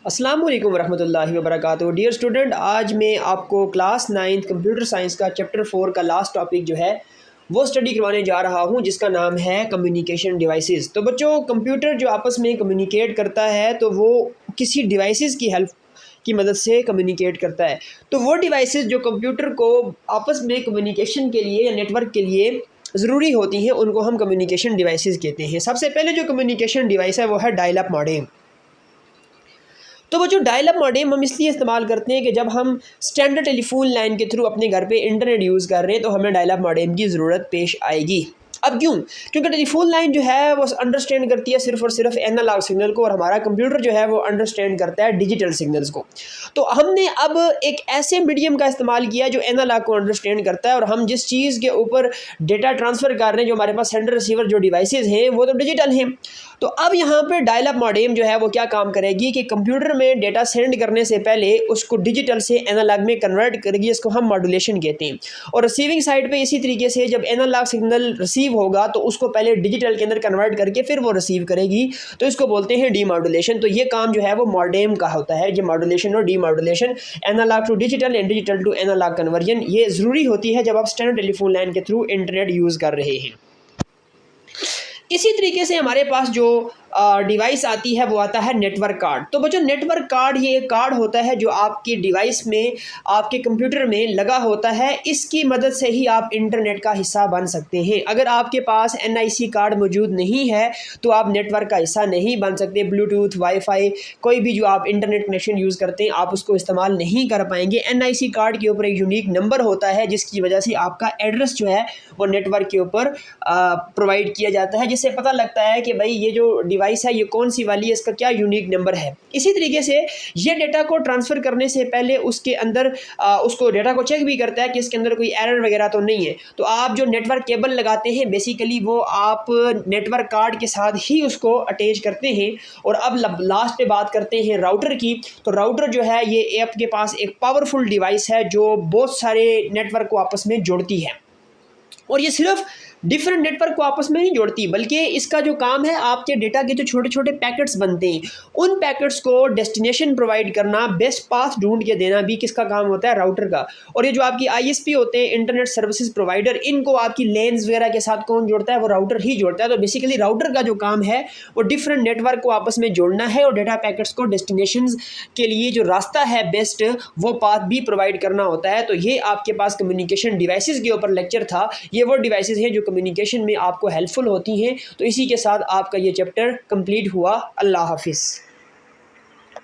السلام علیکم ورحمۃ اللہ وبرکاتہ۔ ڈیئر اسٹوڈنٹ، آج میں آپ کو کلاس 9 کمپیوٹر سائنس کا چیپٹر 4 کا لاسٹ ٹاپک جو ہے وہ اسٹڈی کروانے جا رہا ہوں، جس کا نام ہے کمیونیکیشن ڈیوائسز۔ تو بچوں، کمپیوٹر جو آپس میں کمیونیکیٹ کرتا ہے تو وہ کسی ڈیوائسز کی ہیلپ کی مدد سے کمیونیکیٹ کرتا ہے۔ تو وہ ڈیوائسز جو کمپیوٹر کو آپس میں کمیونیکیشن کے لیے یا نیٹ ورک کے لیے ضروری ہوتی ہیں، ان کو ہم کمیونیکیشن ڈیوائسز کہتے ہیں۔ سب سے پہلے جو کمیونیکیشن ڈیوائس ہے وہ ہے ڈائل اپ ماڈیم۔ تو وہ جو ڈائل اپ ماڈیم ہم اس لیے استعمال کرتے ہیں کہ جب ہم اسٹینڈرڈ ٹیلی فون لائن کے تھرو اپنے گھر پہ انٹرنیٹ یوز کر رہے ہیں تو ہمیں ڈائل اپ ماڈیم کی ضرورت پیش آئے گی۔ اب کیوں؟ کیونکہ ٹیلی فون لائن جو ہے وہ انڈرسٹینڈ کرتی ہے صرف اور صرف اینالاگ سگنل کو، اور ہمارا کمپیوٹر جو ہے وہ انڈرسٹینڈ کرتا ہے ڈیجیٹل سگنلز کو۔ تو ہم نے اب ایک ایسے میڈیم کا استعمال کیا جو اینالاگ کو انڈرسٹینڈ کرتا ہے، اور ہم جس چیز کے اوپر ڈیٹا ٹرانسفر کر رہے ہیں، جو ہمارے پاس سینڈر ریسیور جو ڈیوائسز ہیں وہ تو ڈیجیٹل ہیں۔ تو اب یہاں پہ ڈائل اپ ماڈیم جو ہے وہ کیا کام کرے گی کہ کمپیوٹر میں ڈیٹا سینڈ کرنے سے پہلے اس کو ڈیجیٹل سے اینالاگ میں کنورٹ کرے گی، اس کو ہم ماڈولیشن کہتے ہیں۔ اور ریسیونگ سائڈ پہ اسی طریقے سے جب اینالاگ سگنل ریسیو ہوگا تو اس کو پہلے ڈیجیٹل کے اندر کنورٹ کر کے پھر وہ ریسیو کرے گی، تو اس کو بولتے ہیں ڈی ماڈولیشن۔ تو یہ کام جو ہے وہ ماڈیم کا ہوتا ہے، یہ ماڈولیشن اور demodulation, analog to digital and digital to analog conversion, یہ ضروری ہوتی ہے جب آپ اسٹینڈرڈ ٹیلی فون لائن کے تھرو انٹرنیٹ یوز کر رہے ہیں۔ اسی طریقے سے ہمارے پاس جو ڈیوائس آتی ہے وہ آتا ہے نیٹ ورک کارڈ۔ تو بچوں، نیٹ ورک کارڈ یہ ایک کارڈ ہوتا ہے جو آپ کی ڈیوائس میں، آپ کے کمپیوٹر میں لگا ہوتا ہے۔ اس کی مدد سے ہی آپ انٹرنیٹ کا حصہ بن سکتے ہیں۔ اگر آپ کے پاس NIC کارڈ موجود نہیں ہے تو آپ نیٹ ورک کا حصہ نہیں بن سکتے۔ بلوٹوتھ، وائی فائی، کوئی بھی جو آپ انٹرنیٹ کنیکشن یوز کرتے ہیں آپ اس کو استعمال نہیں کر پائیں گے۔ NIC کارڈ کے اوپر ایک یونیک نمبر ہوتا ہے جس کی وجہ سے آپ کا ایڈریس جو ہے وہ نیٹ ورک کے اوپر پرووائڈ کیا جاتا ہے، جس سے پتہ لگتا ہے کہ بھائی یہ جو ڈیوائس ہے یہ کون سی والی ہے، اس کا کیا یونیک نمبر ہے۔ اسی طریقے سے یہ ڈیٹا کو ٹرانسفر کرنے سے پہلے اس کے اندر اس کو ڈیٹا کو چیک بھی کرتا ہے کہ اس کے اندر کوئی ایرر وغیرہ تو نہیں ہے۔ تو آپ جو نیٹ ورک کیبل لگاتے ہیں بیسیکلی وہ آپ نیٹ ورک کارڈ کے ساتھ ہی اس کو اٹیچ کرتے ہیں۔ اور اب لاسٹ پہ بات کرتے ہیں راؤٹر کی۔ تو راؤٹر جو ہے یہ آپ کے پاس ایک پاورفل ڈیوائس ہے جو بہت سارے نیٹ ورک کو آپس میں جوڑتی ہے، اور یہ صرف ڈفرنٹ نیٹ ورک کو آپس میں نہیں جوڑتی بلکہ اس کا جو کام ہے آپ کے ڈیٹا کے جو چھوٹے چھوٹے پیکٹس بنتے ہیں ان پیکٹس کو ڈیسٹینیشن پرووائڈ کرنا، بیسٹ پاتھ ڈھونڈ کے دینا بھی کس کا کام ہوتا ہے؟ راؤٹر کا۔ اور یہ جو آپ کی ISP ہوتے ہیں، انٹرنیٹ سروسز پرووائڈر، ان کو آپ کی لینز وغیرہ کے ساتھ کون جوڑتا ہے؟ وہ راؤٹر ہی جوڑتا ہے۔ تو بیسیکلی راؤٹر کا جو کام ہے وہ ڈفرنٹ نیٹ ورک کو آپس میں جوڑنا ہے اور ڈیٹا پیکٹس کو ڈیسٹینیشنز کے لیے جو راستہ ہے بیسٹ وہ پاتھ بھی پرووائڈ کرنا ہوتا ہے۔ تو یہ آپ کے پاس کمیونیکیشن ڈیوائسز کے اوپر لیکچر تھا۔ یہ وہ ڈیوائسز ہیں جو کمیونیکیشن میں آپ کو ہیلپ فل ہوتی ہیں۔ تو اسی کے ساتھ آپ کا یہ چیپٹر کمپلیٹ ہوا۔ اللہ حافظ۔